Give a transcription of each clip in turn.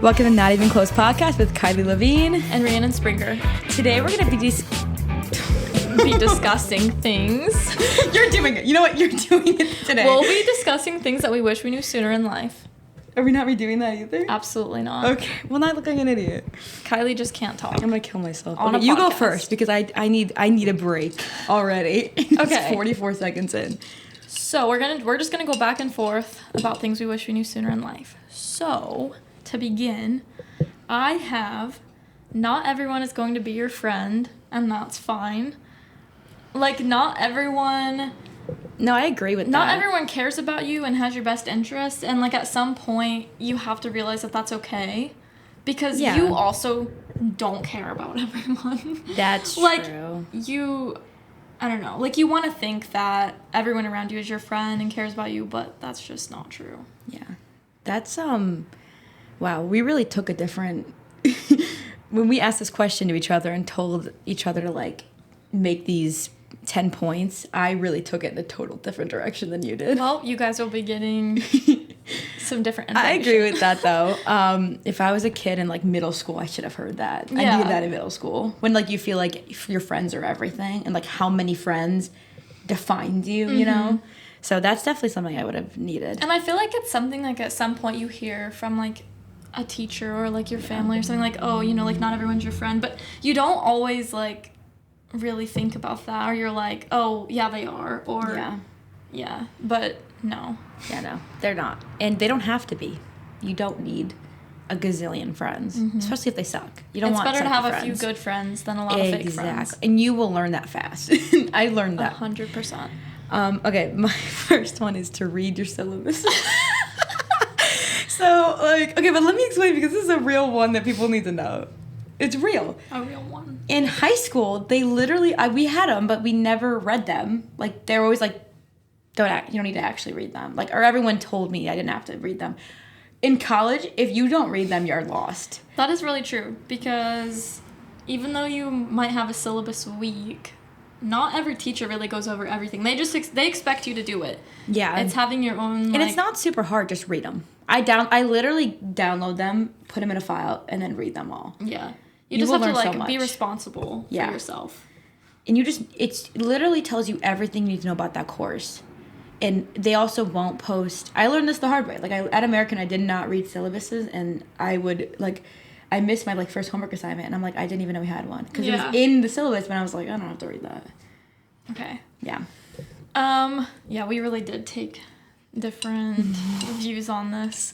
Welcome to Not Even Close podcast with Kylie Levine and Rhiannon Springer. Today we're going to be discussing things. You're doing it. You know what? You're doing it today. We'll be discussing things that we wish we knew sooner in life. Are we not redoing that either? Absolutely not. Okay. Well, not look like an idiot. Kylie just can't talk. I'm going to kill myself. On okay, a you go podcast. first because I need a break already. Okay. It's 44 seconds in. So we're just gonna go back and forth about things we wish we knew sooner in life. So to begin, I have not everyone is going to be your friend, and that's fine. Like not everyone. No, I agree with that. Not everyone cares about you and has your best interests, and like at some point you have to realize that that's okay, because you also don't care about everyone. That's like, true. I don't know. Like, you want to think that everyone around you is your friend and cares about you, but that's just not true. Yeah. That's, wow, we really took a different, when we asked this question to each other and told each other to, like, make these 10 points, I really took it in a total different direction than you did. Well, you guys will be getting some different information. I agree with that, though. If I was a kid in, like, middle school, I should have heard that. Yeah. I needed that in middle school. When, like, you feel like your friends are everything and, like, how many friends defines you, you know? So that's definitely something I would have needed. And I feel like it's something, like, at some point you hear from, like, a teacher or, like, your family or something like, oh, you know, like, not everyone's your friend. But you don't always, like, really think about that. Or you're like, oh, yeah, they are. Or, yeah. But no. Yeah, no, they're not. And they don't have to be. You don't need a gazillion friends, especially if they suck. You don't want It's better to have friends. a few good friends than a lot of fake friends. Exactly. And you will learn that fast. I learned that. 100%. Okay, my first one is to read your syllabus. So, like, okay, but let me explain because this is a real one that people need to know. It's real. A real one. In high school, they literally, we had them, but we never read them. Like, they're always like, you don't need to actually read them. Like, or everyone told me I didn't have to read them. In college, if you don't read them, you're lost. That is really true, because even though you might have a syllabus week, not every teacher really goes over everything. They just they expect you to do it. Yeah. It's having your own, and it's not super hard, just read them. I literally download them, put them in a file, and then read them all. Yeah. You just have to, learn so like, be much. responsible for yourself. And it literally tells you everything you need to know about that course. And they also won't post. I learned this the hard way. Like, at American, I did not read syllabuses, and I would, like, I missed my, like, first homework assignment, and I'm like, I didn't even know we had one. Because it was in the syllabus, but I was like, I don't have to read that. Okay. Yeah. Yeah, we really did take different views on this.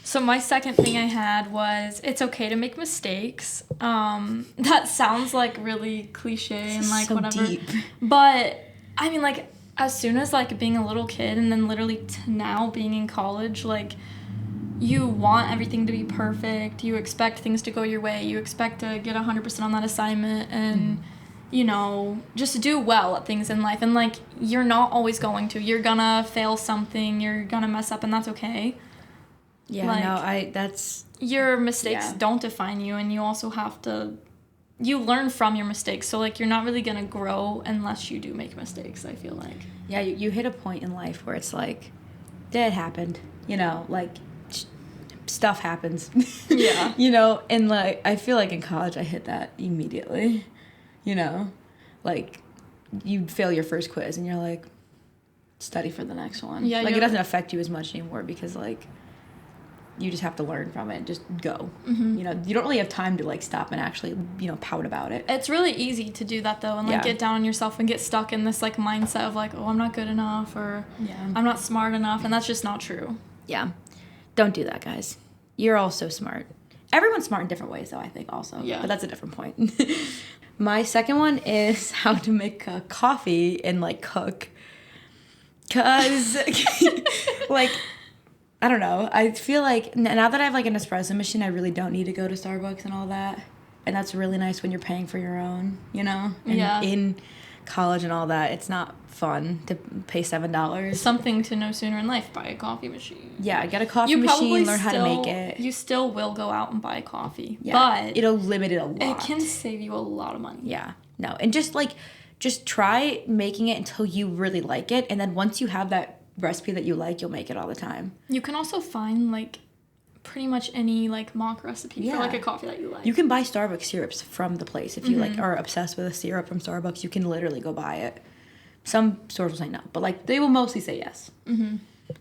So my second thing I had was, it's okay to make mistakes. That sounds, like, really cliche and, like, so whatever. deep. But, I mean, like, as soon as, like, being a little kid and then literally to now being in college, like, you want everything to be perfect. You expect things to go your way. You expect to get 100% on that assignment and, you know, just do well at things in life. And, like, you're not always going to. You're gonna fail something. You're gonna mess up, and that's okay. Yeah, like, no, that's... Your mistakes don't define you, and you also have to... You learn from your mistakes, so, like, you're not really gonna grow unless you do make mistakes, I feel like. Yeah, you hit a point in life where it's like, that happened, you know, like, stuff happens. Yeah. You know, and, like, I feel like in college I hit that immediately, you know? Like, you fail your first quiz and you're like, study for the next one. Yeah, like, it doesn't affect you as much anymore because, like, you just have to learn from it. Just go. You know, you don't really have time to, like, stop and actually, you know, pout about it. It's really easy to do that, though, and, like, get down on yourself and get stuck in this, like, mindset of, like, oh, I'm not good enough, or I'm not smart enough, and that's just not true. Yeah. Don't do that, guys. You're all so smart. Everyone's smart in different ways, though, I think, also. Yeah. But that's a different point. My second one is how to make coffee and, like, cook. Because, like... I don't know. I feel like now that I have, like, an espresso machine, I really don't need to go to Starbucks and all that. And that's really nice when you're paying for your own, you know? And in college and all that, it's not fun to pay $7. Something to know sooner in life, buy a coffee machine. Yeah, get a coffee machine, learn how to make it. You still will go out and buy coffee. Yeah, but it'll limit it a lot. It can save you a lot of money. Yeah. No. And just try making it until you really like it. And then once you have that recipe that you like, you'll make it all the time. You can also find, like, pretty much any like mock recipe for like a coffee that you like. You can buy Starbucks syrups from the place. If you like are obsessed with a syrup from Starbucks, you can literally go buy it. Some stores will say no, but like they will mostly say yes.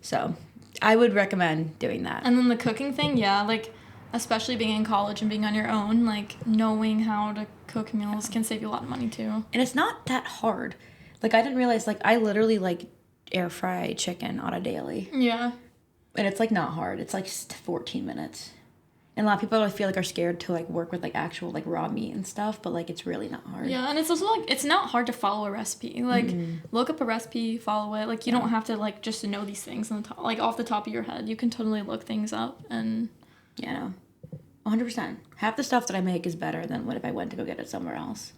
So I would recommend doing that. And then the cooking thing, yeah, like especially being in college and being on your own, like knowing how to cook meals can save you a lot of money too. And it's not that hard. Like I didn't realize, like I literally like air fry chicken on a daily. Yeah. And it's like not hard. It's like 14 minutes. And a lot of people I feel like are scared to like work with like actual like raw meat and stuff, but like it's really not hard. Yeah, and it's also like it's not hard to follow a recipe. Like look up a recipe, follow it. Like you don't have to like just know these things on the top, like off the top of your head. You can totally look things up and no. 100%. Half the stuff that I make is better than what if I went to go get it somewhere else.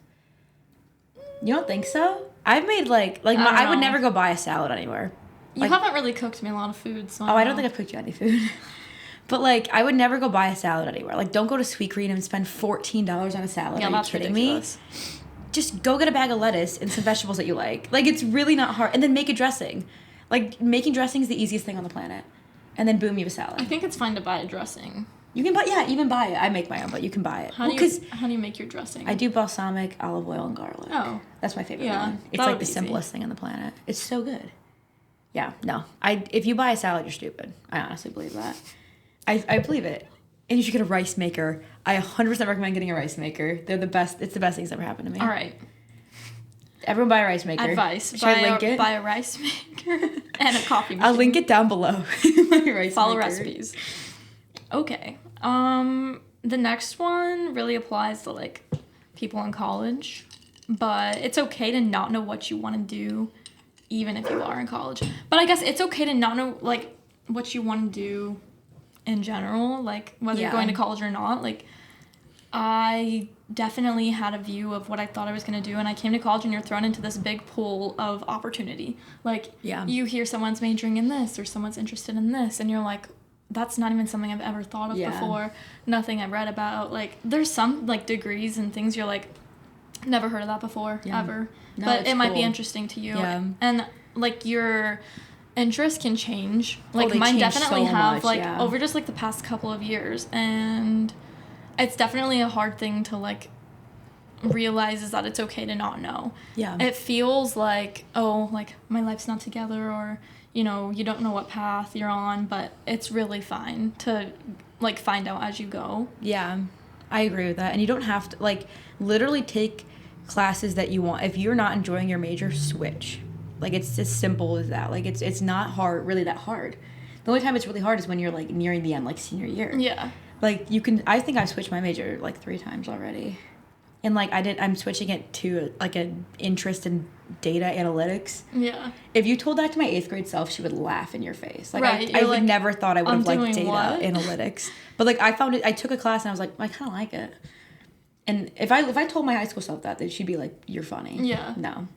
You don't think so? I've made like I would never go buy a salad anywhere. You like, haven't really cooked me a lot of food, so I don't think I've cooked you any food. But like I would never go buy a salad anywhere. Like don't go to Sweetgreen and spend $14 on a salad. Yeah, Are that's you kidding ridiculous. me? Just go get a bag of lettuce and some vegetables that you like. Like it's really not hard. And then make a dressing. Like making dressing is the easiest thing on the planet. And then boom, you have a salad. I think it's fine to buy a dressing. You can buy, even buy it. I make my own, but you can buy it. How do you make your dressing? I do balsamic, olive oil, and garlic. Oh. That's my favorite Yeah, one. It's that like would the be simplest thing on the planet. It's so good. Yeah, no. If you buy a salad, you're stupid. I honestly believe that. I believe it. And you should get a rice maker. I 100% recommend getting a rice maker. They're the best. It's the best thing that's ever happened to me. All right. Everyone buy a rice maker. Advice. Should I link it? Buy a rice maker and a coffee machine. I'll link it down below. My rice Follow maker. recipes. Okay. The next one really applies to like people in college, but it's okay to not know what you want to do even if you are in college. But I guess it's okay to not know like what you want to do in general, like whether you're going to college or not. Like I definitely had a view of what I thought I was going to do, and I came to college and you're thrown into this big pool of opportunity. Like you hear someone's majoring in this or someone's interested in this and you're like, that's not even something I've ever thought of before. Nothing I've read about. Like there's some like degrees and things you're like, never heard of that before ever. No, but it might be cool. interesting to you. Yeah. And like your interests can change. Like they mine change definitely so have much, like yeah. over just like the past couple of years, and it's definitely a hard thing to like realize is that it's okay to not know. Yeah. It feels like, oh, like my life's not together, or you know, you don't know what path you're on, but it's really fine to like find out as you go. Yeah, I agree with that. And you don't have to like literally take classes that you want. If you're not enjoying your major, switch. Like it's as simple as that. Like it's not hard, really that hard. The only time it's really hard is when you're like nearing the end, like senior year. Yeah. Like I think I've switched my major like 3 times already. And like I'm switching it to like an interest in data analytics. Yeah. If you told that to my 8th grade self, she would laugh in your face. Like right. I would like, never thought I would have liked data what? analytics. But like I found it. I took a class and I was like, I kind of like it. And if I told my high school self that, then she'd be like, you're funny. Yeah. No.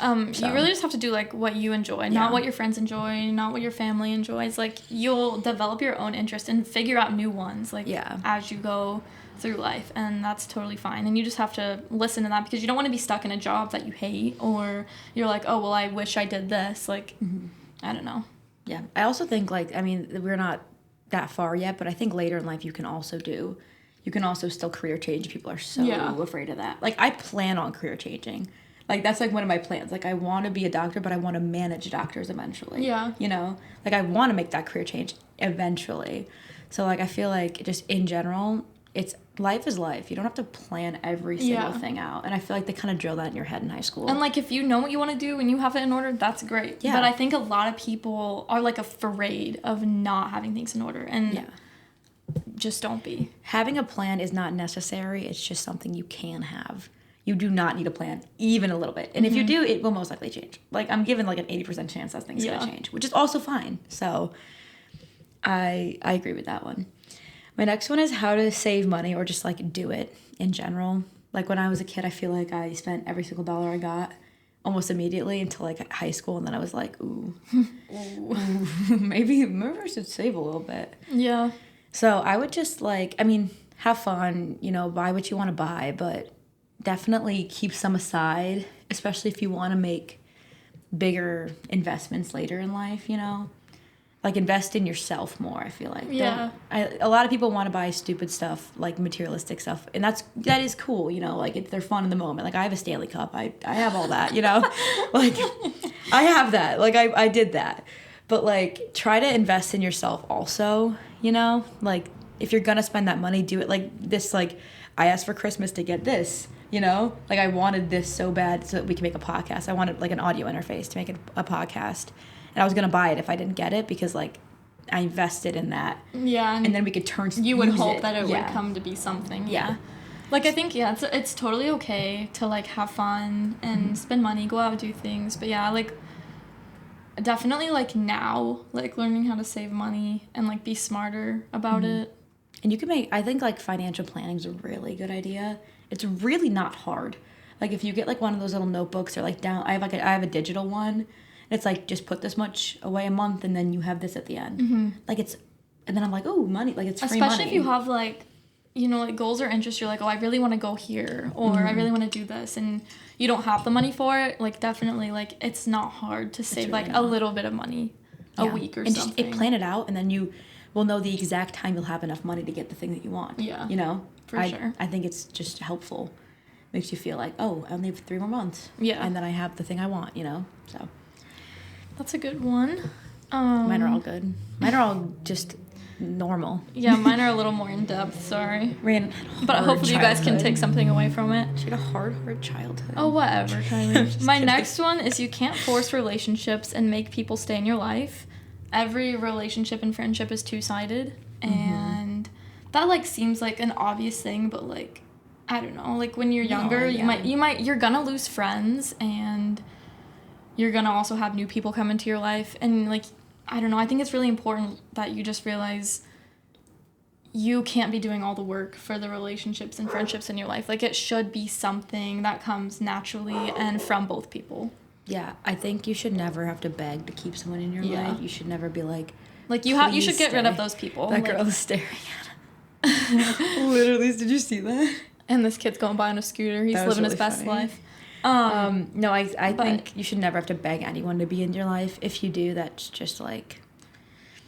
You really just have to do like what you enjoy, not what your friends enjoy, not what your family enjoys. Like you'll develop your own interest and figure out new ones like as you go through life, and that's totally fine. And you just have to listen to that because you don't want to be stuck in a job that you hate, or you're like, oh well, I wish I did this. Like I don't know. Yeah. I also think like, I mean, we're not that far yet, but I think later in life you can also still career change. People are so afraid of that. Like I plan on career changing. Like, that's, like, one of my plans. Like, I want to be a doctor, but I want to manage doctors eventually. Yeah. You know? Like, I want to make that career change eventually. So, like, I feel like just in general, life is life. You don't have to plan every single thing out. And I feel like they kind of drill that in your head in high school. And, like, if you know what you want to do and you have it in order, that's great. Yeah. But I think a lot of people are, like, afraid of not having things in order. And just don't be. Having a plan is not necessary. It's just something you can have. You do not need a plan, even a little bit. And if you do, it will most likely change. Like, I'm given, like, an 80% chance that things going to change, which is also fine. So, I agree with that one. My next one is how to save money or just, like, do it in general. Like, when I was a kid, I feel like I spent every single dollar I got almost immediately until, like, high school. And then I was like, ooh. maybe I should save a little bit. Yeah. So, I would just, like, I mean, have fun, you know, buy what you want to buy, but definitely keep some aside, especially if you want to make bigger investments later in life, you know. like invest in yourself more, I feel like. Yeah. A lot of people want to buy stupid stuff, like materialistic stuff, and that is cool, you know, like they're fun in the moment. Like I have a Stanley Cup, I have all that, you know. Like I have that, like I did that. But like try to invest in yourself also, you know. Like if you're gonna spend that money, do it like this. Like I asked for Christmas to get this, you know, like I wanted this so bad so that we can make a podcast. I wanted like an audio interface to make a podcast. And I was going to buy it if I didn't get it because, like, I invested in that. Yeah. And then we could turn you would hope that it would come to be something. Yeah. Like, I think, yeah, it's totally okay to, like, have fun and spend money, go out and do things. But, yeah, like, definitely, like, now, like, learning how to save money and, like, be smarter about it. And you can I think, like, financial planning is a really good idea. It's really not hard. Like, if you get, like, one of those little notebooks or, like, I have a digital one. It's like, just put this much away a month, and then you have this at the end. Mm-hmm. Like, and then I'm like, oh, money. Like, it's free money. Especially if you have, like, you know, like, goals or interests. You're like, oh, I really want to go here, or I really want to do this, and you don't have the money for it. Like, definitely, like, it's not hard to save, really like, a little bit of money a week or something. And just plan it out, and then you will know the exact time you'll have enough money to get the thing that you want. Yeah. You know? For sure. I think it's just helpful. Makes you feel like, oh, I only have 3 more months. Yeah. And then I have the thing I want, you know? So... That's a good one. Mine are all good. Mine are all just normal. Yeah, mine are a little more in depth. Sorry. But hopefully you guys can take something away from it. She had a hard childhood. Oh, whatever, Kylie. My next one is you can't force relationships and make people stay in your life. Every relationship and friendship is two-sided, and that like seems like an obvious thing, but like I don't know. Like when you're younger, you're gonna lose friends and. You're going to also have new people come into your life. And, like, I don't know. I think it's really important that you just realize you can't be doing all the work for the relationships and friendships in your life. Like, it should be something that comes naturally and from both people. Yeah, I think you should never have to beg to keep someone in your life. You should never be like, you should get rid of those people. That girl is staring at him. Literally, did you see that? And this kid's going by on a scooter. He's living his best life. No, I think you should never have to beg anyone to be in your life. If you do, that's just like...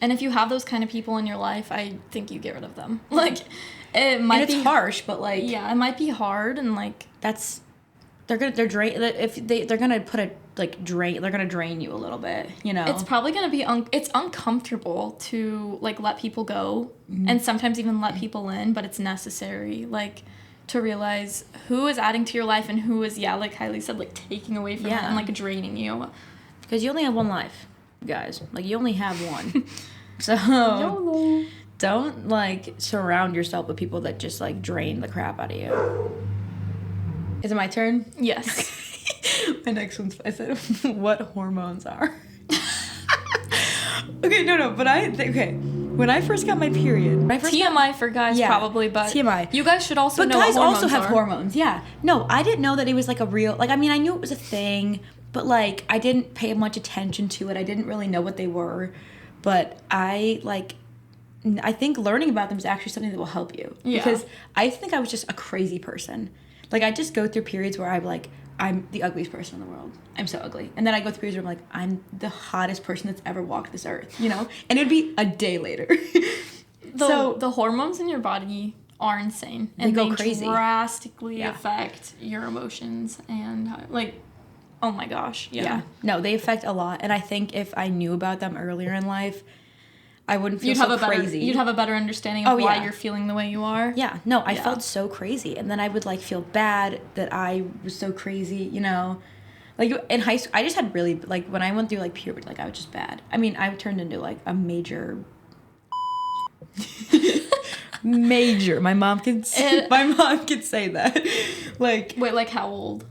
And if you have those kind of people in your life, I think you get rid of them. Like, it might be harsh, but like... Yeah, it might be hard and like... That's... They're gonna put a like drain. They're gonna drain you a little bit, you know. It's probably gonna be it's uncomfortable to like let people go, and sometimes even let people in, but it's necessary. Like... to realize who is adding to your life and who is, like Kylie said, like taking away from it and like draining you. Because you only have one life, guys. Like you only have one. So YOLO. Don't like surround yourself with people that just like drain the crap out of you. Is it my turn? Yes. My next one's, I said, what hormones are. Okay, no, but when I first got my period... TMI for guys, probably, but... TMI. You guys should also know what hormones are. But guys also have hormones, yeah. No, I didn't know that it was, like, a real... Like, I mean, I knew it was a thing, but, like, I didn't pay much attention to it. I didn't really know what they were. But I think learning about them is actually something that will help you. Yeah. Because I think I was just a crazy person. Like, I just go through periods where I'm the ugliest person in the world. I'm so ugly. And then I go through periods where I'm like, I'm the hottest person that's ever walked this earth, you know? And it'd be a day later. The hormones in your body are insane. And they go crazy. Drastically affect your emotions and, like, oh my gosh. Yeah. No, they affect a lot. And I think if I knew about them earlier in life, I wouldn't feel so crazy. You'd have a better understanding of why you're feeling the way you are. Yeah. No, I felt so crazy. And then I would, like, feel bad that I was so crazy, you know? Like, in high school, I just had really, like, when I went through, like, puberty, like, I was just bad. I mean, I turned into, like, a major... My mom could say that. Like... Wait, like, how old?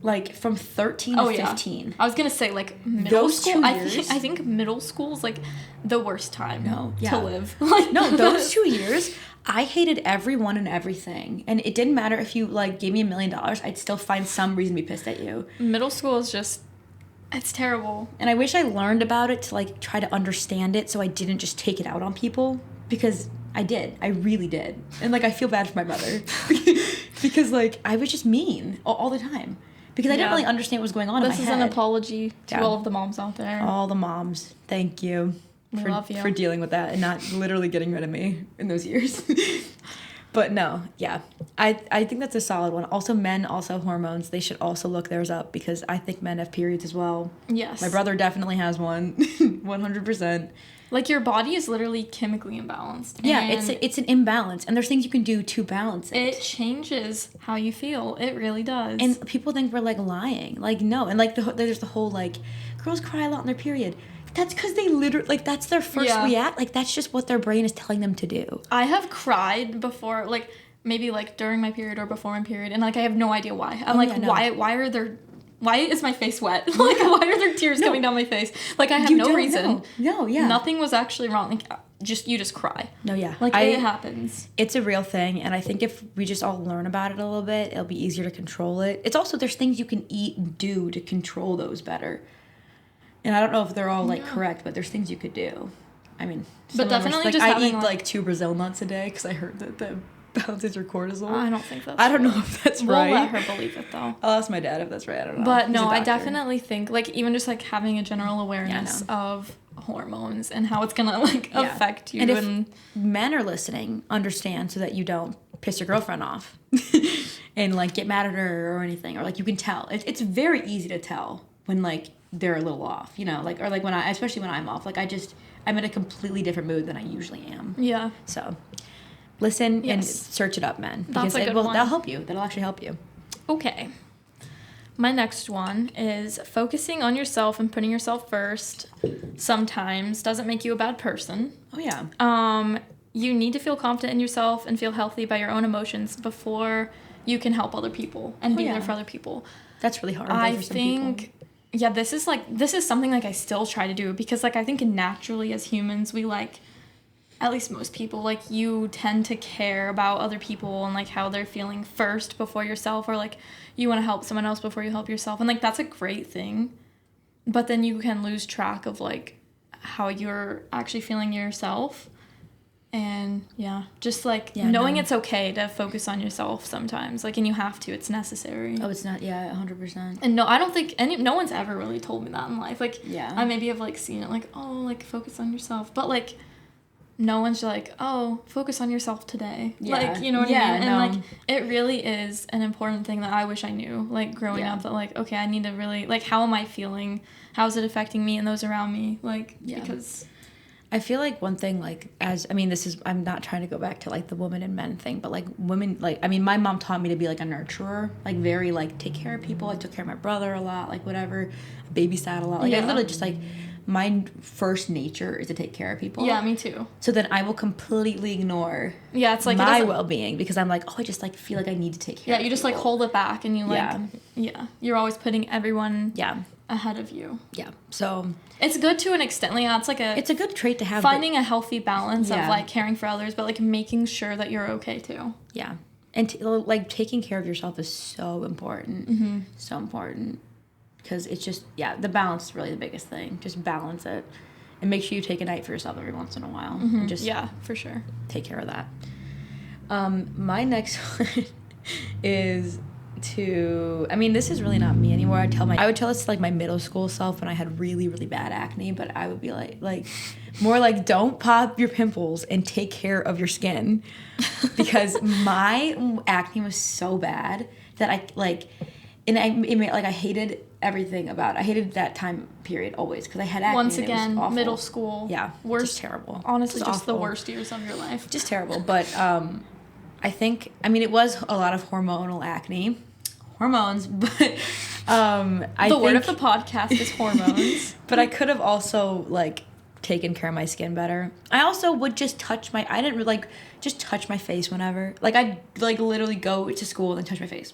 Like, from 13 to 15. I was gonna say, like, middle school. 2 years. I think middle school is, like, the worst time to live. No, those 2 years, I hated everyone and everything. And it didn't matter if you, like, gave me $1 million, I'd still find some reason to be pissed at you. Middle school is just... It's terrible. And I wish I learned about it to, like, try to understand it so I didn't just take it out on people. Because I did. I really did. And, like, I feel bad for my mother. Because, like, I was just mean all the time. Because I didn't really understand what was going on in my head. This is an apology to all of the moms out there. All the moms. Thank you. We love you. for dealing with that and not literally getting rid of me in those years. But no, yeah. I think that's a solid one. Also, men also have hormones. They should also look theirs up because I think men have periods as well. Yes. My brother definitely has one. 100%. Like, your body is literally chemically imbalanced. Yeah, it's an imbalance, and there's things you can do to balance it. It changes how you feel. It really does. And people think we're, like, lying. Like, no. And, like, there's the whole, like, girls cry a lot on their period. That's because they literally, like, that's their first react. Like, that's just what their brain is telling them to do. I have cried before, like, maybe, like, during my period or before my period, and, like, I have no idea why. I'm why is my face wet? Like, why are there tears coming down my face? Like, I have no reason. No, yeah. Nothing was actually wrong. Like, you just cry. No, yeah. Like, it happens. It's a real thing, and I think if we just all learn about it a little bit, it'll be easier to control it. It's also, there's things you can eat and do to control those better. And I don't know if they're all, like, correct, but there's things you could do. I mean, but definitely like, just I having, eat, like 2 Brazil nuts a day because I heard that balances your cortisol. I don't think that's I don't true. know if that's We'll right. let her believe it, though. I'll ask my dad if that's right. I don't know. But He's no, a I doctor. definitely think, like, even just, like, having a general awareness of hormones and how it's gonna, like, affect you. And if men are listening, understand so that you don't piss your girlfriend off and, like, get mad at her or anything. Or, like, you can tell. It's very easy to tell when, like, they're a little off, you know? Like, or, like, especially when I'm off. Like, I'm in a completely different mood than I usually am. Yeah. So, listen and search it up, men. That's a good one. That'll help you. That'll actually help you. Okay. My next one is focusing on yourself and putting yourself first sometimes doesn't make you a bad person. Oh, yeah. You need to feel confident in yourself and feel healthy by your own emotions before you can help other people and be there for other people. That's really hard. I for some think... people. Yeah, this is something, like, I still try to do because, like, I think naturally as humans we, like, at least most people, like, you tend to care about other people and, like, how they're feeling first before yourself, or, like, you want to help someone else before you help yourself, and, like, that's a great thing. But then you can lose track of, like, how you're actually feeling yourself. And just like knowing it's okay to focus on yourself sometimes, like, and you have to, it's necessary. Oh, it's not, 100%. And no, I don't think no one's ever really told me that in life. Like, I maybe have, like, seen it, like, oh, like, focus on yourself, but, like, no one's like, oh, focus on yourself today. Like, you know what I mean? And like, it really is an important thing that I wish I knew, like, growing up, that, like, okay, I need to really, like, how am I feeling? How is it affecting me and those around me? Like, because I feel like one thing, like, I'm not trying to go back to, like, the woman and men thing, but, like, women, like, I mean, my mom taught me to be, like, a nurturer, like, very, like, take care of people. I took care of my brother a lot, like, whatever, babysat a lot. Like, I literally just, like, my first nature is to take care of people. Yeah, me too. So then I will completely ignore it's like my well-being because I'm like, oh, I just, like, feel like I need to take care of you just, people. like, hold it back and you, like, you're always putting everyone ahead of you. Yeah, so... It's good to an extent. Like, that's, like, it's a good trait to have. Finding a healthy balance of, like, caring for others, but, like, making sure that you're okay, too. Yeah. And, like, taking care of yourself is so important. Mm-hmm. So important. Because it's just, the balance is really the biggest thing. Just balance it. And make sure you take a night for yourself every once in a while. Mm-hmm. And just for sure. Take care of that. My next one is... I mean, this is really not me anymore. I would tell this to, like, my middle school self when I had really, really bad acne, but I would be like more like, don't pop your pimples and take care of your skin, because my acne was so bad that I hated everything about it. I hated that time period always because I had acne. Once again, and it was awful. Middle school, worst, just terrible. Honestly, just the worst years of your life. Just terrible, but I think, I mean, it was a lot of hormonal acne. Hormones, but the word of the podcast is hormones. But I could have also, like, taken care of my skin better. I also would just I didn't really, like, just touch my face whenever. Like, I'd, like, literally go to school and then touch my face.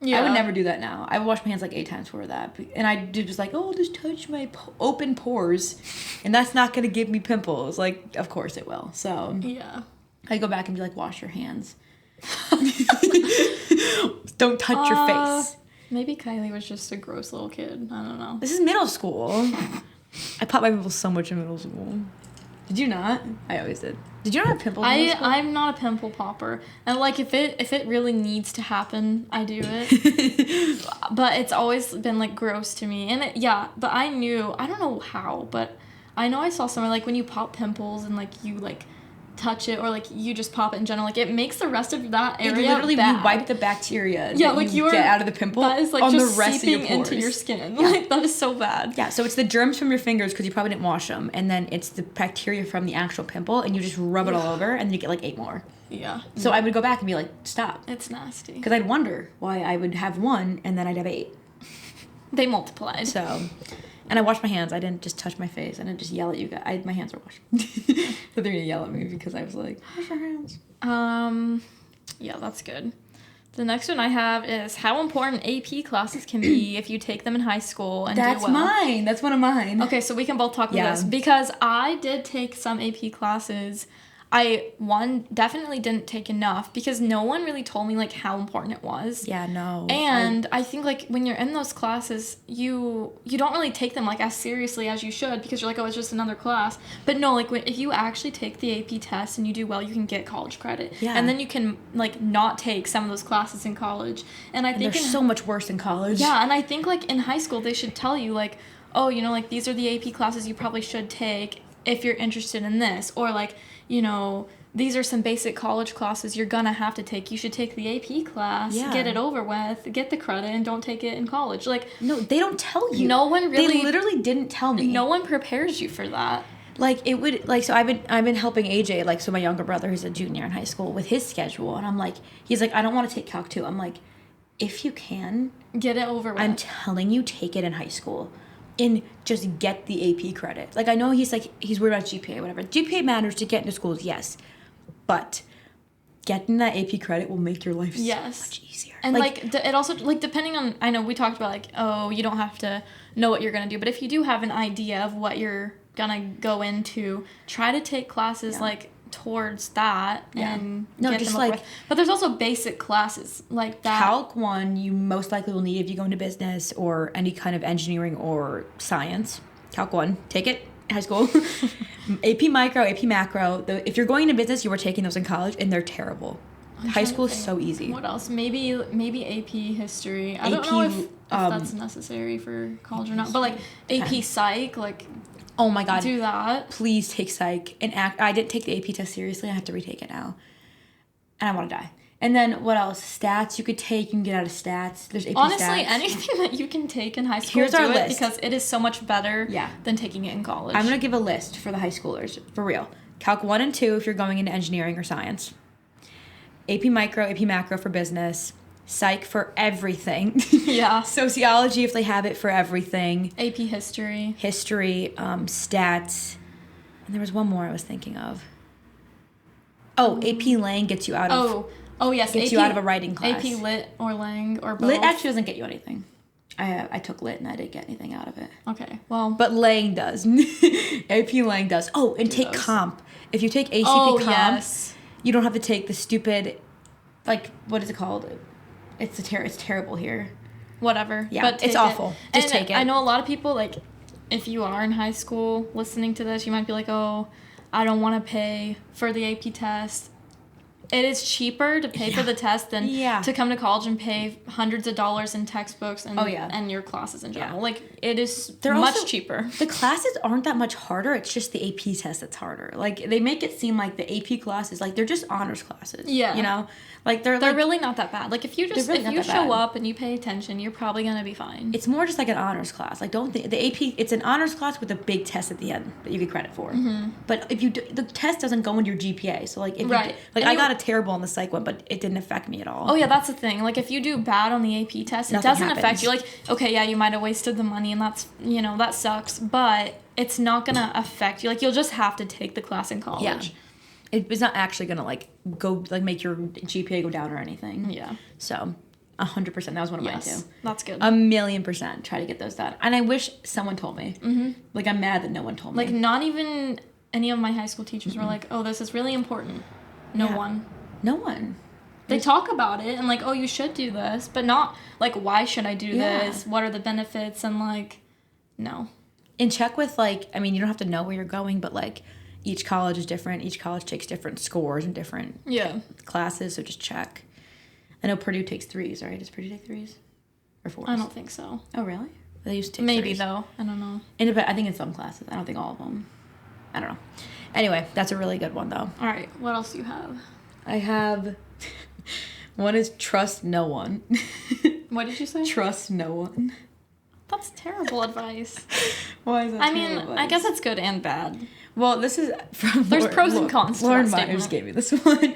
I would never do that now. I would wash my hands, like, 8 times before that. And I did just, like, oh, just touch my open pores. And that's not going to give me pimples. Like, of course it will. So, I go back and be like, wash your hands. Don't touch your face. Maybe Kylie was just a gross little kid. I don't know. This is middle school. I popped my pimples so much in middle school. Did you not? I always did. Did you not have pimples in middle school? I'm not a pimple popper. And, like, if it really needs to happen, I do it. But it's always been, like, gross to me. And but I don't know how, but I know I saw somewhere, like, when you pop pimples and, like, you, like, touch it or, like, you just pop it in general, like, it makes the rest of that area literally bad. You wipe the bacteria yeah, that like you get out of the pimple that is, like, on just the rest seeping of your pores. into your skin. Like, that is so bad. Yeah, so it's the germs from your fingers because you probably didn't wash them, and then it's the bacteria from the actual pimple, and you just rub it all over, and then you get like 8 more. Yeah. So I would go back and be like, stop. It's nasty. Because I'd wonder why I would have 1 and then I'd have 8. They multiplied. So, and I washed my hands. I didn't just touch my face. I didn't just yell at you guys. My hands were washed. But they're gonna yell at me because I was like, wash your hands. Yeah, that's good. The next one I have is how important AP classes can be if you take them in high school and That's do well. mine. That's one of mine. Okay, so we can both talk about this because I did take some AP classes. I definitely didn't take enough because no one really told me like how important it was. Yeah, no. And I think like when you're in those classes, you don't really take them like as seriously as you should because you're like, oh, it's just another class. But no, like if you actually take the AP test and you do well, you can get college credit. Yeah. And then you can like not take some of those classes in college. And I think they're so much worse in college. Yeah, and I think like in high school they should tell you like, oh, you know, like these are the AP classes you probably should take if you're interested in this, or like, you know, these are some basic college classes you're gonna have to take. You should take the AP class, get it over with, get the credit, and don't take it in college. Like, no, they don't tell you. No one really. They literally didn't tell me. No one prepares you for that. Like it would so I've been helping AJ, like, so my younger brother who's a junior in high school, with his schedule, and I'm like, he's like, I don't want to take Calc 2. I'm like, if you can get it over with. I'm telling you, take it in high school. And just get the AP credit. Like, I know he's worried about GPA, whatever. GPA matters to get into schools, yes. But getting that AP credit will make your life so much easier. And, it also, like, depending on, I know we talked about, like, oh, you don't have to know what you're going to do. But if you do have an idea of what you're going to go into, try to take classes, like, towards that and get them over with. But there's also basic classes like that. Calc 1 you most likely will need if you go into business or any kind of engineering or science. Calc 1, take it in high school. AP Micro, AP Macro. If you're going into business, you were taking those in college, and they're terrible. High school is so easy. What else? Maybe AP History. I don't know if that's necessary for college or not. But, like, AP Psych, like... Oh my God. Do that. Please take psych. I didn't take the AP test seriously. I have to retake it now. And I want to die. And then what else? Stats you could take. You can get out of stats. There's AP Honestly, stats. Anything that you can take in high school, Here's our list. Because it is so much better than taking it in college. I'm going to give a list for the high schoolers. For real. Calc 1 and 2 if you're going into engineering or science. AP Micro, AP Macro for business. Psych for everything. Yeah. Sociology if they have it for everything. AP History. Stats. And there was one more I was thinking of. Oh, AP Lang gets you out of... Oh yes. Gets you out of a writing class. AP Lit or Lang or both. Lit actually doesn't get you anything. I took Lit and I didn't get anything out of it. Okay, well... But Lang does. AP Lang does. Oh, and take comp. If you take ACP comp, you don't have to take the stupid... Like, what is it called? It's terrible here. Whatever. Yeah, but it's awful. Just take it. I know a lot of people, like, if you are in high school listening to this, you might be like, oh, I don't want to pay for the AP test. It is cheaper to pay for the test than to come to college and pay hundreds of dollars in textbooks and your classes in general. Like, it is much cheaper. The classes aren't that much harder. It's just the AP test that's harder. Like, they make it seem like the AP classes, like, they're just honors classes. Yeah. You know? Like, they're really not that bad. Like, if you show up and you pay attention, you're probably going to be fine. It's more just like an honors class. Like, don't think... The AP, it's an honors class with a big test at the end that you get credit for. Mm-hmm. But if you... The test doesn't go into your GPA. So, like, if you... Like, I got a terrible on the psych one, but it didn't affect me at all. Oh, yeah, that's the thing. Like, if you do bad on the AP test, it doesn't affect you. Like, okay, yeah, you might have wasted the money, and that's, you know, that sucks. But it's not going to affect you. Like, you'll just have to take the class in college. Yeah. It's not actually going to, like, go, like, make your GPA go down or anything. Yeah. So, 100%. That was one of mine, too. That's good. 1,000,000% try to get those done. And I wish someone told me. Mm-hmm. Like, I'm mad that no one told me. Like, not even any of my high school teachers were like, oh, this is really important. No one. No one. They talk about it and, like, oh, you should do this. But not, like, why should I do this? What are the benefits? And, like, no. And check with, like, I mean, you don't have to know where you're going, but, like, each college is different. Each college takes different scores and different classes, so just check. I know Purdue takes 3s, right? Does Purdue take 3s? Or 4s? I don't think so. Oh, really? They used to take Maybe, 30s. though. I don't know. I think in some classes. I don't think all of them. I don't know. Anyway, that's a really good one, though. All right. What else do you have? I have... one is trust no one. What did you say? Trust no one. That's terrible advice. Why is that I mean, terrible I advice? guess it's good and bad. Well, this is from There's pros and cons to Lauren that Myers statement. gave me this one,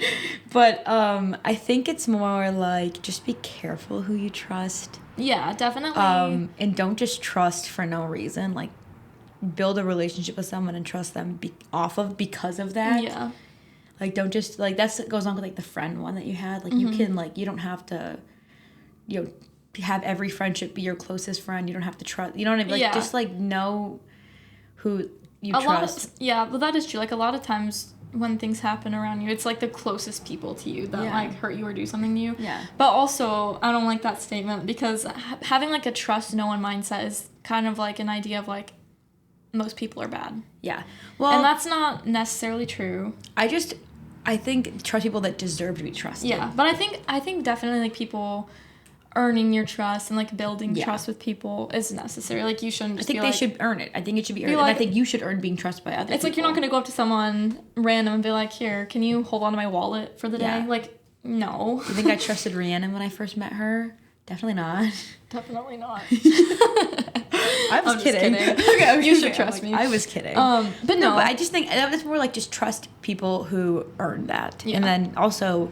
but I think it's more like just be careful who you trust, Yeah, definitely. and don't just trust for no reason. Like, build a relationship with someone and trust them because of that. Yeah. Like, don't just like that goes on with like the friend one that you had. Like, you can like you don't have to, have every friendship be your closest friend. You don't have to trust. You know what I mean? Like, Yeah. just like know who you A lot trust. yeah, but that is true. Like, a lot of times when things happen around you, it's like the closest people to you that Yeah. like hurt you or do something to you. Yeah. But also, I don't like that statement because having like a trust no one mindset is kind of like an idea of like most people are bad. Yeah. Well, And that's not necessarily true. I think trust people that deserve to be trusted. Yeah, but I think definitely like people earning your trust and like building Yeah. trust with people is necessary. Like, you shouldn't I just think be they like, should earn it. I think it should be earned. like- and I think you should earn being trusted by others. it's like you're not going to go up to someone random and be like, "Here, can you hold on to my wallet for the day?" Yeah. Like, no. You think I trusted Rhiannon when I first met her? Definitely not. Definitely not. I was I'm just kidding. kidding. Okay, You should trust me. I was kidding. But no. But I just think that's more like just trust people who earn that, Yeah. and then also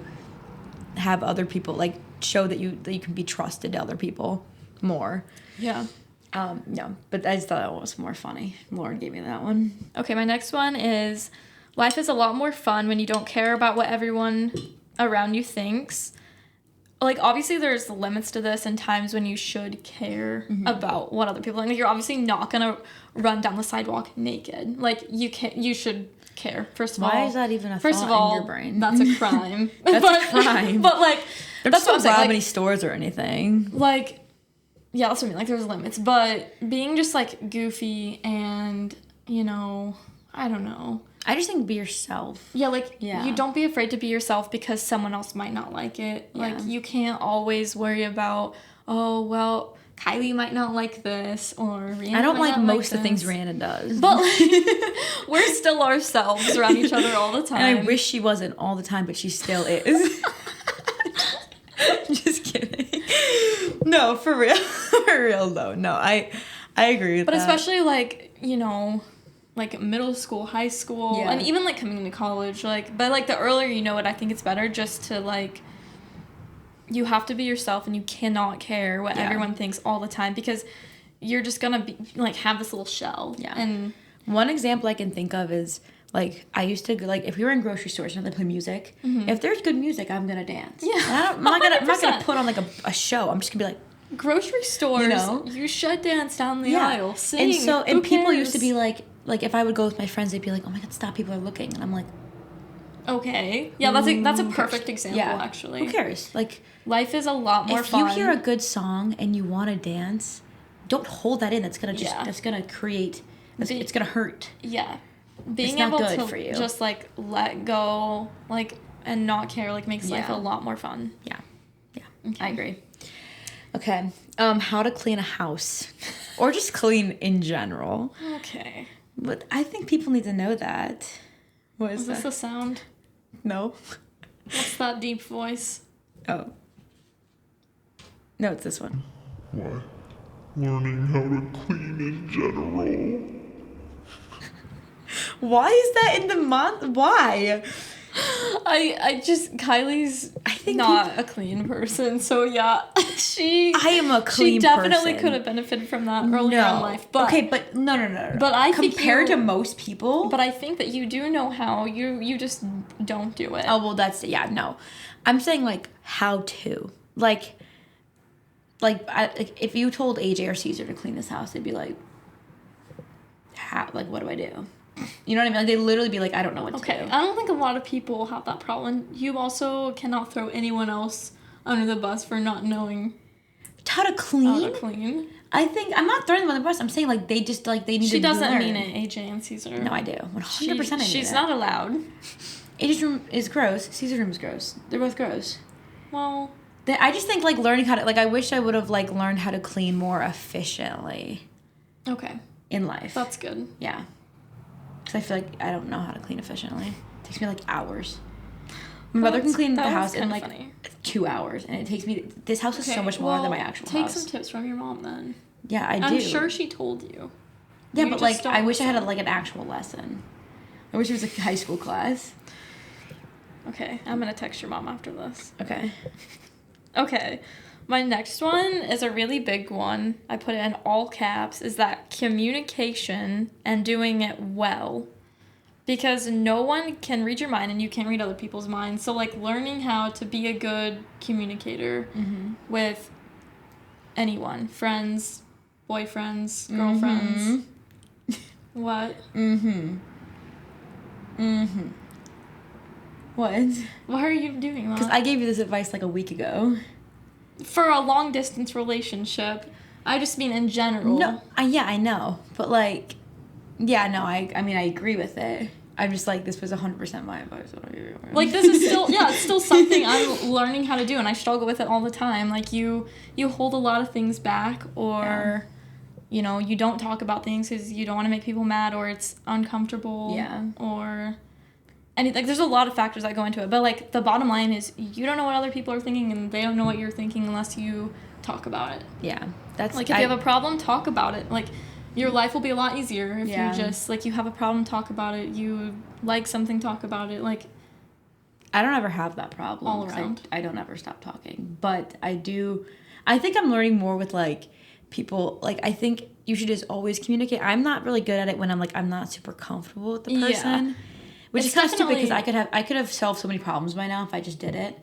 have other people like show that you can be trusted to other people more. Yeah. No, but I just thought that was more funny. Lauren gave me that one. Okay, my next one is life is a lot more fun when you don't care about what everyone around you thinks. Like, obviously there's limits to this and times when you should care about what other people think. Like, you're obviously not gonna run down the sidewalk naked. Like, you should care, first of all. Why is that even a First thought of all, in your brain? that's a crime. That's a crime. But like, Don't that's what I'm saying. rob Like, any stores or anything. like, yeah, that's what I mean. Like, there's limits. But being just, like, goofy and, I don't know. I just think be yourself. Yeah, like, Yeah. you don't be afraid to be yourself because someone else might not like it. Yeah. Like, you can't always worry about, oh, well, Kylie might not like this, or Rihanna I don't might like not most of the things this. Rihanna does. But, like, we're still ourselves around each other all the time. And I wish she wasn't all the time, but she still is. Just kidding. No, for real. For real though. No, I agree with But that. especially, like, like middle school, high school, Yeah. and even, like, coming to college, like, but, like, the earlier you know it, I think it's better just to, like, you have to be yourself and you cannot care what Yeah. everyone thinks all the time because you're just gonna be, like, have this little shell. Yeah. And, One example I can think of is like I used to like if we were in grocery stores and they play music. If there's good music, I'm gonna dance. Yeah, And I'm not gonna 100%. put on like a show. I'm just gonna be like grocery stores, know? you should dance down the aisle, sing. And so Who people used to cares? be like if I would go with my friends, they'd be like, oh my god, stop! People are looking, and I'm like, Okay. Yeah, that's a who perfect cares? example, Yeah. actually. Who cares? Like Life is a lot more if fun. you hear a good song and you want to dance, don't hold that in. That's gonna just Yeah. that's gonna create. Be- It's gonna hurt. Yeah. Being not able good to for you. just, like, let go, like, and not care, like, makes life Yeah. a lot more fun. Yeah, Okay. I agree. Okay, how to clean a house, or just clean in general. Okay. But I think people need to know that. What Is is this that? a sound? No. What's that deep voice? Oh. No, it's this one. Why? Learning how to clean in general. Why is that in the month? Why? I just, Kylie's I think not a clean person, so yeah, she I am a clean she definitely person. could have benefited from that earlier in life, but okay, but no. But I think compared you- to most people. but I think that you do know how. You just don't do it. Oh well, that's no. I'm saying like how to like if you told AJ or Caesar to clean this house, they'd be like, how? Like what do I do? You know what I mean? Like, they'd literally be like, I don't know what Okay, to do. I don't think a lot of people have that problem. You also cannot throw anyone else under the bus for not knowing How to how clean? to clean. I think I'm not throwing them on the bus. I'm saying like they just like they need to. She doesn't learn. mean it, AJ and Caesar. No, I do. 100%. I mean She's it. not allowed. AJ's room is gross. Caesar's room is gross. They're both gross. Well, I just think like learning how to like I wish I would have like learned how to clean more efficiently Okay. in life. That's good. Yeah. Because I feel like I don't know how to clean efficiently. It takes me like hours. My brother can clean the house in like 2 hours, and it takes me. This house is so much more than my actual take house. Take some tips from your mom then. Yeah, I do. I'm sure she told you. Yeah, You but just like don't I wish I had listen. like an actual lesson. I wish it was a high school class. Okay, I'm gonna text your mom after this. Okay. Okay, my next one is a really big one. I put it in all caps. Is that communication and doing it well. Because no one can read your mind and you can't read other people's minds. So, like, learning how to be a good communicator with anyone. Friends, boyfriends, girlfriends. What? What? Why are you doing that? Because I gave you this advice like a week ago. For a long distance relationship. I just mean in general. No, yeah, I know. But like, yeah, no, I mean, I agree with it. I'm just like, this was 100% my advice. Like, this is still, yeah, it's still something I'm learning how to do, and I struggle with it all the time. Like, you hold a lot of things back, or, you know, you don't talk about things because you don't want to make people mad, or it's uncomfortable. Yeah. Or anything. Like, there's a lot of factors that go into it. But, like, the bottom line is you don't know what other people are thinking, and they don't know what you're thinking unless you talk about it. Yeah. That's Like, if you have a problem, talk about it. Like, your life will be a lot easier if Yeah. you just, like, you have a problem, talk about it. You like something, talk about it. Like, I don't ever have that problem. All 'cause around. I don't ever stop talking. But I do, I think I'm learning more with like people. Like, I think you should just always communicate. I'm not really good at it when I'm not super comfortable with the Yeah. person. Which It's is kind of stupid because definitely- I could have solved so many problems by now if I just did it.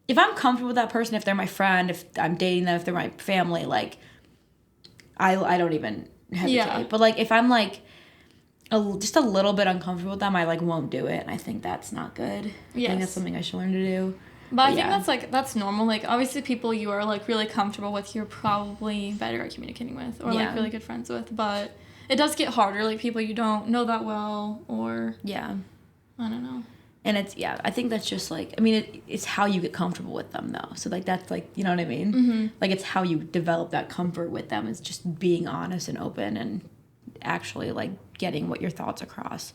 If I'm comfortable with that person, if they're my friend, if I'm dating them, if they're my family, like, I don't even hesitate. Yeah. But like if I'm like just a little bit uncomfortable with them, I like won't do it, and I think that's not good. I Yes. think that's something I should learn to do. But I think yeah. that's normal. Like, obviously, people you are, like, really comfortable with, you're probably better at communicating with, or, Yeah. like, really good friends with. But it does get harder, like, people you don't know that well, or, Yeah. I don't know. And it's, yeah, I think that's just like, I mean, it's how you get comfortable with them though. So like, that's like, you know what I mean? Mm-hmm. Like, it's how you develop that comfort with them. It's just being honest and open and actually like getting what your thoughts across.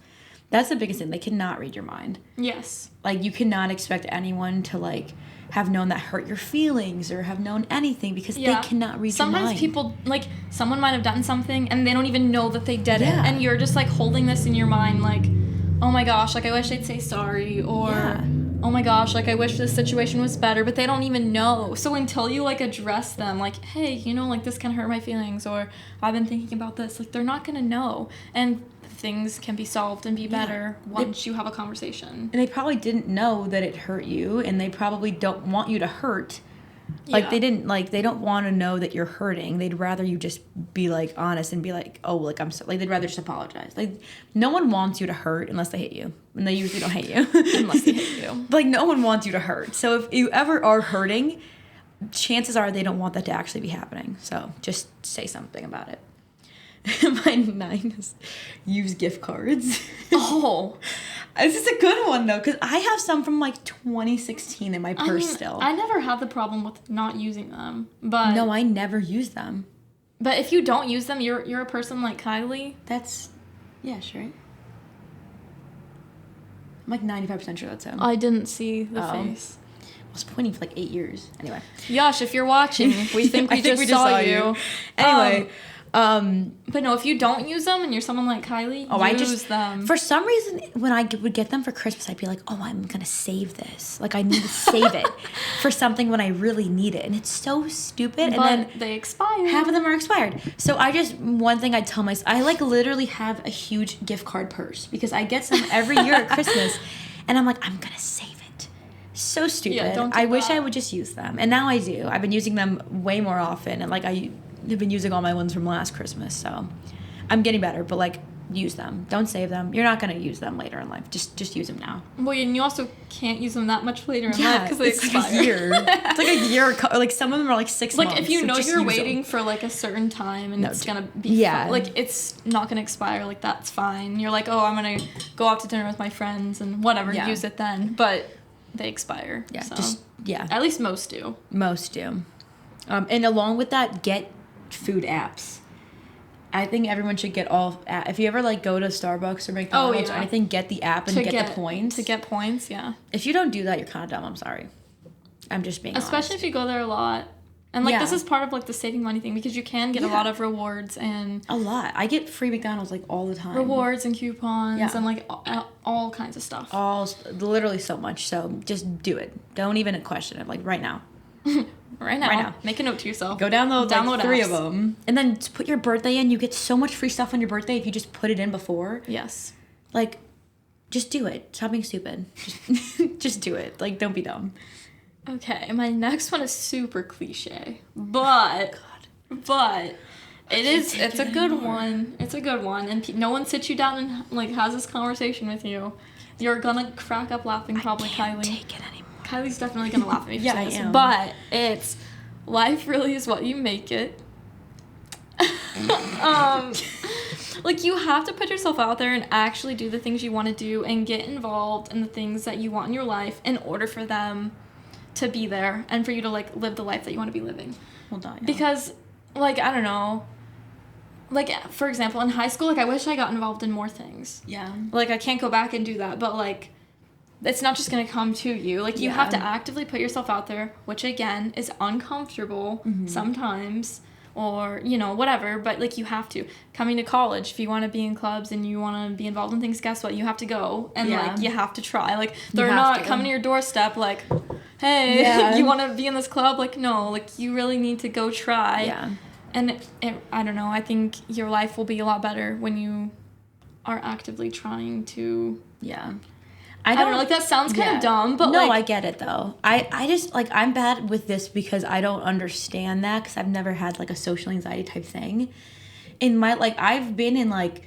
That's the biggest thing. They cannot read your mind. Yes. Like, you cannot expect anyone to like have known that hurt your feelings or have known anything because Yeah. they cannot read your Sometimes mind. people, like, someone might have done something and they don't even know that they did Yeah. it. And you're just, like, holding this in your mind, like, oh my gosh, like, I wish they'd say sorry, or, Yeah. oh my gosh, like, I wish this situation was better, but they don't even know. So until you, like, address them, like, hey, you know, like, this can hurt my feelings, or I've been thinking about this, like, they're not gonna know. And things can be solved and be better once you have a conversation. And they probably didn't know that it hurt you, and they probably don't want you to hurt. Like, Yeah. they don't want to know that you're hurting. They'd rather you just be, like, honest and be like, oh, like, I'm so, like, they'd rather just apologize. Like, no one wants you to hurt unless they hate you. And they usually don't hate you. Unless they hate you. Like, no one wants you to hurt. So if you ever are hurting, chances are they don't want that to actually be happening. So just say something about it. My 9 is use gift cards. Oh. This is a good one, though, because I have some from, like, 2016 in my purse I mean, still. I never had the problem with not using them, but No, I never use them. but if you don't use them, you're a person like Kylie. That's, yeah, sure. I'm like 95% sure that's him. I didn't see the Oh. face. I was pointing for like 8 years. Anyway. Yash, if you're watching, we think we, I just, saw you. Anyway, But no, if you don't use them and you're someone like Kylie, I use just them. For some reason, when I would get them for Christmas, I'd be like, "Oh, I'm gonna save this. Like, I need to save it for something when I really need it." And it's so stupid. but And then they expire. half of them are expired. So one thing I tell myself, I like literally have a huge gift card purse because I get some every year at Christmas, and I'm like, I'm gonna save it. So stupid. Yeah, don't do I wish that. I would just use them, and now I do. I've been using them way more often, and like I have been using all my ones from last Christmas. So I'm getting better, but like, use them. Don't save them. You're not gonna use them later in life. Just use them now. Well, and you also can't use them that much later in life because they it's expire. like a year. It's like a year. Or like some of them are like 6 Like, months. if you so know just you're use them. waiting for, like, a certain time and No, it's gonna be yeah. like, it's not gonna expire, like, that's fine. You're like, oh, I'm gonna go out to dinner with my friends and whatever, Yeah. use it then. But they expire. Yeah, so. just Yeah. At least most do. Most do. And along with that, get food apps. I think everyone should get if you ever like go to Starbucks or McDonald's or anything, get the app and get the points. To get points, yeah. If you don't do that, you're kind of dumb. I'm sorry. I'm just being Especially honest. if you go there a lot. And like this is part of like the saving money thing because you can get a lot of rewards and a lot. I get free McDonald's like all the time. Rewards and coupons and like all kinds of stuff. Literally so much. So just do it. Don't even question it. Like right now. Right now. Make a note to yourself. Go download like 3 apps. of them. And then just put your birthday in. You get so much free stuff on your birthday if you just put it in before. Yes. Like, just do it. Stop being stupid. Just do it. Like, don't be dumb. Okay, my next one is super cliche. But it's a good one. It's a good one. And no one sits you down and like has this conversation with you. You're gonna crack up laughing probably, Kylie. Take it anymore. Kylie's definitely gonna laugh at me for Yeah, saying I this. am. But it's life really is what you make it. Like you have to put yourself out there and actually do the things you want to do and get involved in the things that you want in your life in order for them to be there and for you to like live the life that you want to be living. Hold on. Because like I don't know, like for example in high school, like I wish I got involved in more things. Yeah. Like I can't go back and do that, but like it's not just going to come to you. Like you have to actively put yourself out there, which again is uncomfortable sometimes, or you know whatever, but like you have to. Coming to college, if you want to be in clubs and you want to be involved in things, guess what, you have to go and like you have to try. Like they're not coming to your doorstep like, hey, you want to be in this club? Like no, like you really need to go try. And I don't know, I think your life will be a lot better when you are actively trying to I don't know, like that sounds kind of dumb, but no, like... I get it though. I just, like, I'm bad with this because I don't understand that because I've never had like a social anxiety type thing. In my, like, I've been in like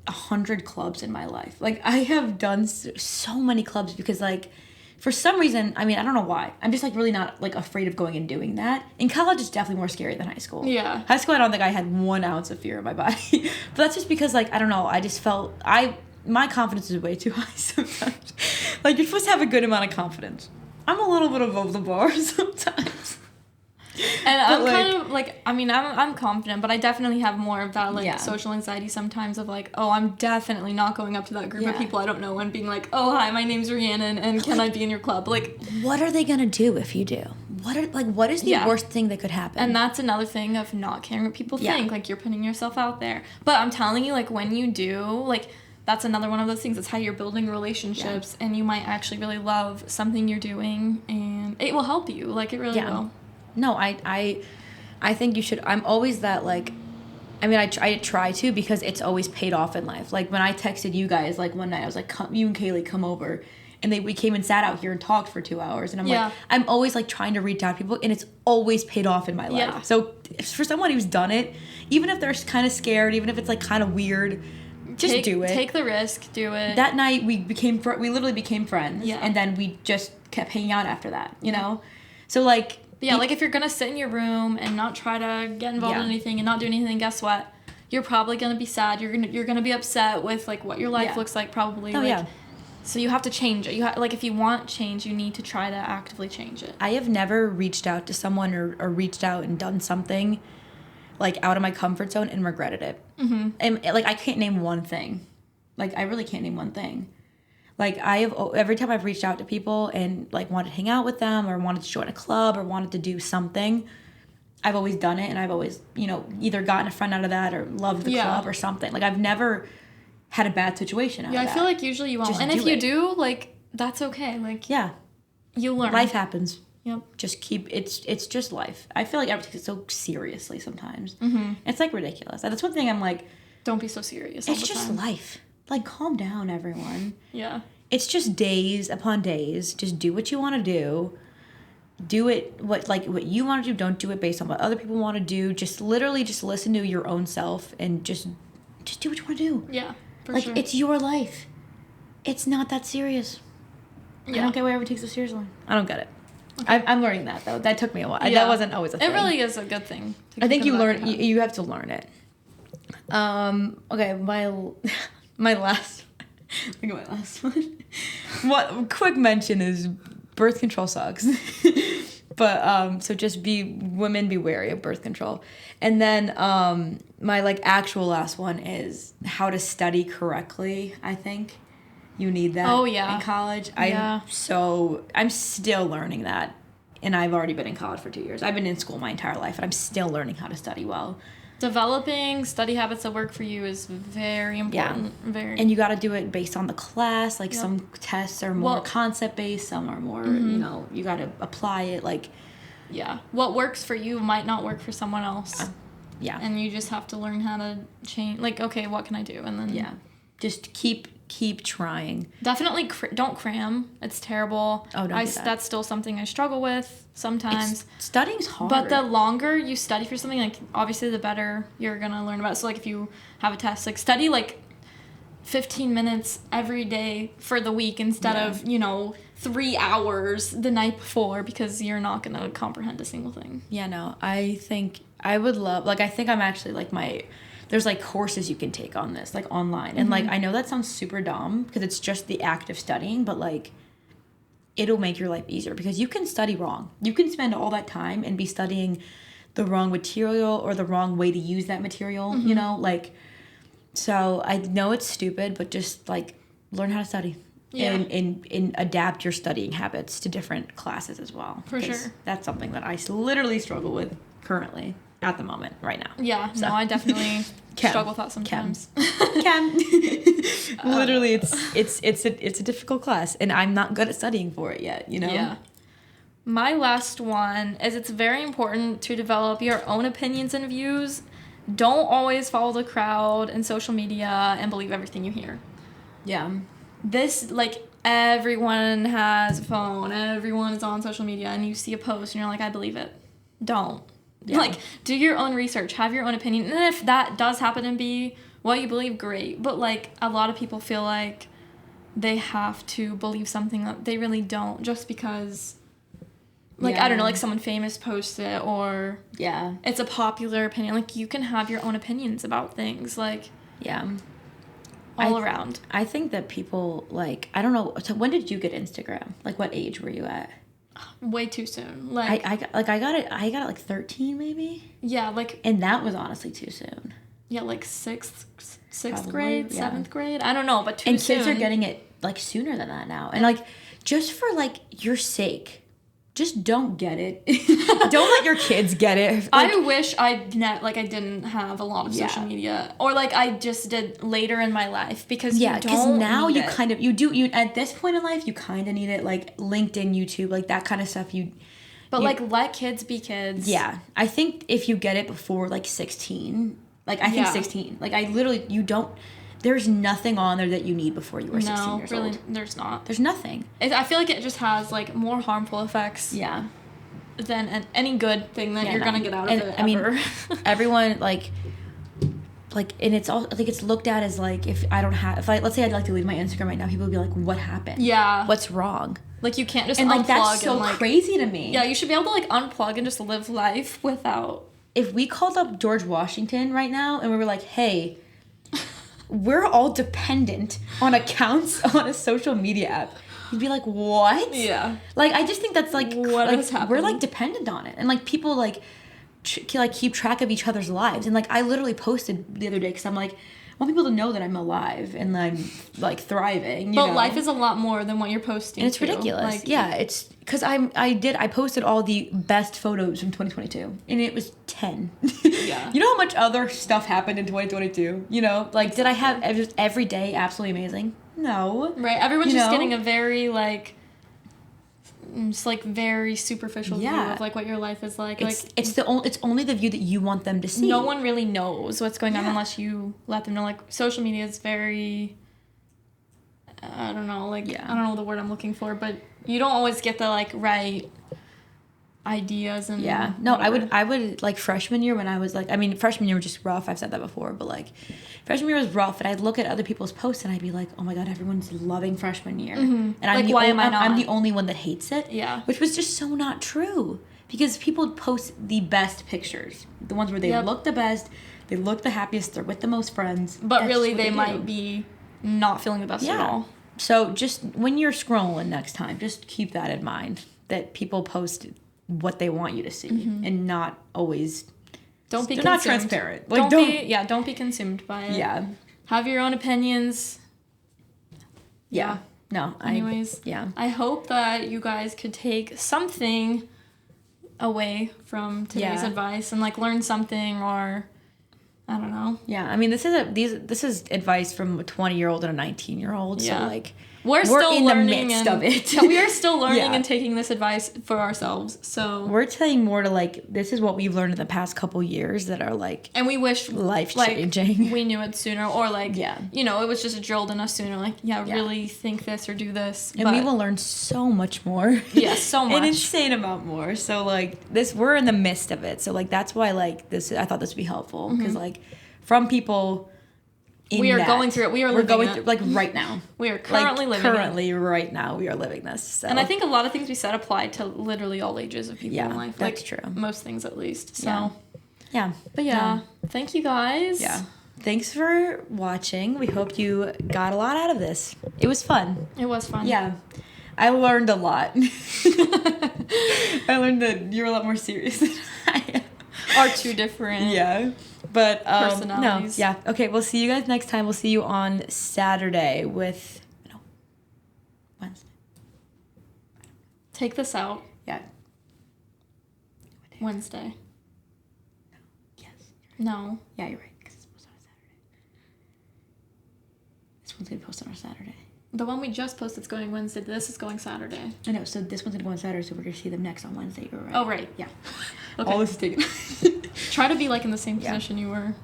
100 clubs in my life. Like, I have done so many clubs because like, for some reason, I mean, I don't know why. I'm just like really not like afraid of going and doing that. In college, it's definitely more scary than high school. Yeah. High school, I don't think I had 1 ounce of fear in my body. But that's just because like, I don't know, I just felt, my confidence is way too high sometimes. Like, you're supposed to have a good amount of confidence. I'm a little bit above the bar sometimes. And I'm kind of, like, I mean, I'm confident, but I definitely have more of that, like, social anxiety sometimes of, like, oh, I'm definitely not going up to that group of people I don't know and being like, oh, hi, my name's Rhiannon, and can I be in your club? Like... What are they gonna do if you do? What is the worst thing that could happen? And that's another thing of not caring what people think. Like, you're putting yourself out there. But I'm telling you, like, when you do, like... That's another one of those things. It's how you're building relationships, and you might actually really love something you're doing, and it will help you. Like, it really will. No, I think you should. I'm always that, like, I mean, I try to because it's always paid off in life. Like, when I texted you guys, like, one night, I was like, you and Kaylee come over, and we came and sat out here and talked for 2 hours, and I'm like, I'm always, like, trying to reach out to people, and it's always paid off in my life. So, for someone who's done it, even if they're kind of scared, even if it's, like, kind of weird... Just do it. Take the risk. Do it. That night we literally became friends. Yeah. And then we just kept hanging out after that, you know? So like... Yeah, like if you're going to sit in your room and not try to get involved in anything and not do anything, guess what? You're probably going to be sad. You're going to be upset with like what your life looks like probably. So you have to change it. Like if you want change, you need to try to actively change it. I have never reached out to someone or reached out and done something like out of my comfort zone and regretted it. And like I can't name one thing. Like I really can't name one thing. Like every time I've reached out to people and like wanted to hang out with them or wanted to join a club or wanted to do something, I've always done it, and I've always, you know, either gotten a friend out of that or loved the club or something. Like I've never had a bad situation out of that. I feel like usually you won't. Just and if you do, like that's okay. Like you learn. Life happens. Yep. Just it's just life. I feel like everything is so seriously sometimes. It's like ridiculous. That's one thing I'm like, don't be so serious. It's just life. Like calm down, everyone. Yeah. It's just days upon days. Just do what you want to do. Do it what you want to do. Don't do it based on what other people want to do. Just literally just listen to your own self and just do what you want to do. Yeah. For like sure. It's your life. It's not that serious. I don't get why everyone takes it seriously. I don't get it. Okay. I'm learning that though. That took me a while. That wasn't always a thing. It really is a good thing. I think you learn. You have to learn it. Okay, my last. Look at my last one. What quick mention is birth control sucks. But so just women be wary of birth control. And then my like actual last one is how to study correctly. I think you need that. Oh, yeah. In college. Yeah. I'm still learning that, and I've already been in college for 2 years. I've been in school my entire life, and I'm still learning how to study well. Developing study habits that work for you is very important. Yeah. Very. And you got to do it based on the class. Like, Yep. some tests are more Well- concept based, some are more, you got to apply it. Like, Yeah. What works for you might not work for someone else. yeah. And you just have to learn how to change. Like, okay, what can I do? And then Yeah. Just keep trying. definitely don't cram. It's terrible. Oh, don't do that. That's still something I struggle with sometimes. Studying's hard. But the longer you study for something, like, obviously the better you're gonna learn about it. So, like, if you have a test, like, study like 15 minutes every day for the week instead Yeah. of 3 hours the night before, because you're not gonna comprehend a single thing. Yeah, no, I think I would love, like, I think I'm actually, like, there's, like, courses you can take on this, like, online. And, like, I know that sounds super dumb because it's just the act of studying, but, like, it'll make your life easier because you can study wrong. You can spend all that time and be studying the wrong material or the wrong way to use that material, like, so I know it's stupid, but just, like, learn how to study. Yeah. And adapt your studying habits to different classes as well. For 'Cause sure. That's something that I literally struggle with currently at the moment right now. Yeah, So. no, I definitely Chem. struggle with that sometimes. Chem. Literally, it's a difficult class, and I'm not good at studying for it yet. Yeah. My last one is it's very important to develop your own opinions and views. Don't always follow the crowd in social media and believe everything you hear. Yeah. This, like, everyone has a phone, everyone is on social media, and you see a post and you're like, I believe it. Don't. Yeah. Like, do your own research, have your own opinion, and if that does happen to be what you believe, great. But, like, a lot of people feel like they have to believe something that they really don't just because, like, I don't know, Yeah. like, someone famous posts it, or Yeah. it's a popular opinion. Like, you can have your own opinions about things, like, Yeah. all around. I think that people, like, I don't know. So when did you get Instagram? Like, what age were you at? Way too soon. Like, I got it at like 13 maybe, yeah, like, and that was honestly too soon. yeah, like sixth Probably, grade, yeah. 7th grade. I don't know, but too And soon. kids are getting it like sooner than that now, and like just for like your sake, just don't get it. Don't let your kids get it. Like, I wish I didn't have a lot of social Yeah. media, or like I just did later in my life, because yeah, you because don't now need you it. kind of you at this point in life you kind of need it, like LinkedIn, YouTube, like that kind of stuff. But you- like, let kids be kids. Yeah, I think if you get it before like 16, like I think Yeah. 16, like I literally there's nothing on there that you need before you are 16 No, years really, old. there's not. There's nothing. I feel like it just has like more harmful effects Yeah. than any good thing that Yeah, you're no. gonna get out of And, it. I mean, ever. everyone and it's all like it's looked at as like if let's say I'd like to leave my Instagram right now, people would be like, what happened? yeah, What's wrong? like you can't just And unplug like that's so and like crazy to me. yeah, you should be able to like unplug and just live life without. If we called up George Washington right now and we were like, hey, we're all dependent on accounts on a social media app, he'd be like, what? Yeah. Like, I just think that's like, What like has happened? we're like dependent on it. And like people like, keep track of each other's lives. And like, I literally posted the other day because I'm like, I want people to know that I'm alive and I'm like thriving. But life is a lot more than what you're posting. And it's too. ridiculous. Like, Yeah, it's because I posted all the best photos from 2022 and it was 10. Yeah. You know how much other stuff happened in 2022? Like, did I have every day absolutely amazing? No. Right. Everyone's You just know? getting a very like, just like very superficial view Yeah. of like what your life is like. It's only the view that you want them to see. No one really knows what's going on Yeah. unless you let them know. Like, social media is very, I don't know, like, Yeah. I don't know the word I'm looking for, but you don't always get the like right ideas and Yeah. No, whatever. I would like freshman year when I was like, I mean, freshman year was just rough. I've said that before, but like freshman year was rough, and I'd look at other people's posts and I'd be like, oh my God, everyone's loving freshman year. And I'm Like, the why o- am I I'm the not? only one that hates it. Yeah. Which was just so not true. Because people post the best pictures. The ones where they Yep. look the best, they look the happiest, they're with the most friends. But That's really what they do. might be not feeling the best at Yeah. all. So just when you're scrolling next time, just keep that in mind, that people post what they want you to see and not always. Don't be They're consumed. not transparent. Don't be consumed by it. Yeah. Have your own opinions. Yeah. No. Anyways, I hope that you guys could take something away from today's advice and like learn something, or I don't know. Yeah. I mean, this is advice from a 20-year-old and a 19-year-old. Yeah. So like we're still in the learning midst of it. Yeah, we are still learning Yeah. and taking this advice for ourselves. So we're telling more to like, this is what we've learned in the past couple years that are like, and we wish life-changing. Like, we knew it sooner, or like Yeah. you know, it was just drilled in us sooner. Like really think this or do this. and we will learn so much more. Yeah, so much. An insane amount more. So like this, we're in the midst of it. So like that's why like this, I thought this would be helpful because like from people. We are going through it. We're going it. through like right now. We are currently living it. Currently, right now, we are living this. So. And I think a lot of things we said apply to literally all ages of people in life. That's like, true. Most things, at least. So, yeah. But thank you guys. Yeah. Thanks for watching. We hope you got a lot out of this. It was fun. It was fun. Yeah. I learned a lot. I learned that you're a lot more serious than I am. Are two different. Yeah. But personalities. No, yeah. Okay, we'll see you guys next time. We'll see you on Saturday with Wednesday. Take this out. Yeah. Wednesday. Yes. No. Yeah, you're right. Because it's posted on a Saturday. This one's gonna be posted on a Saturday. The one we just posted is going Wednesday. This is going Saturday. I know. So this one's gonna go on Saturday. So we're gonna see them next on Wednesday. You're right. Oh right. Yeah. Okay. All this is taken. Try to be like in the same position you were.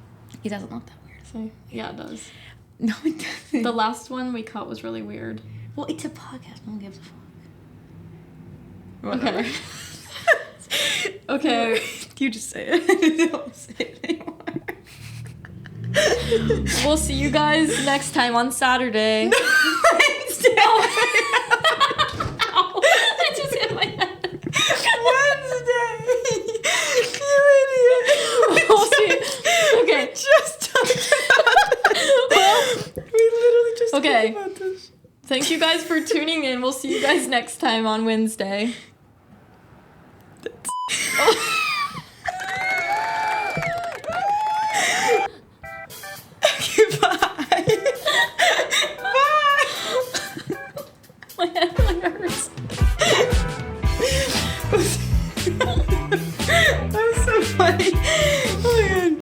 He doesn't look that weird. So yeah, it does. No, it doesn't. The last one we cut was really weird. Well, it's a podcast. No one gives a fuck. Okay. Okay. You just say it. Don't say it anymore. We'll see you guys next time on Saturday. Wednesday. Ow. I just hit my head. Wednesday. You idiot. We'll see. Okay. We just talked about this. We literally just Okay. talked about this. Thank you guys for tuning in. We'll see you guys next time on Wednesday.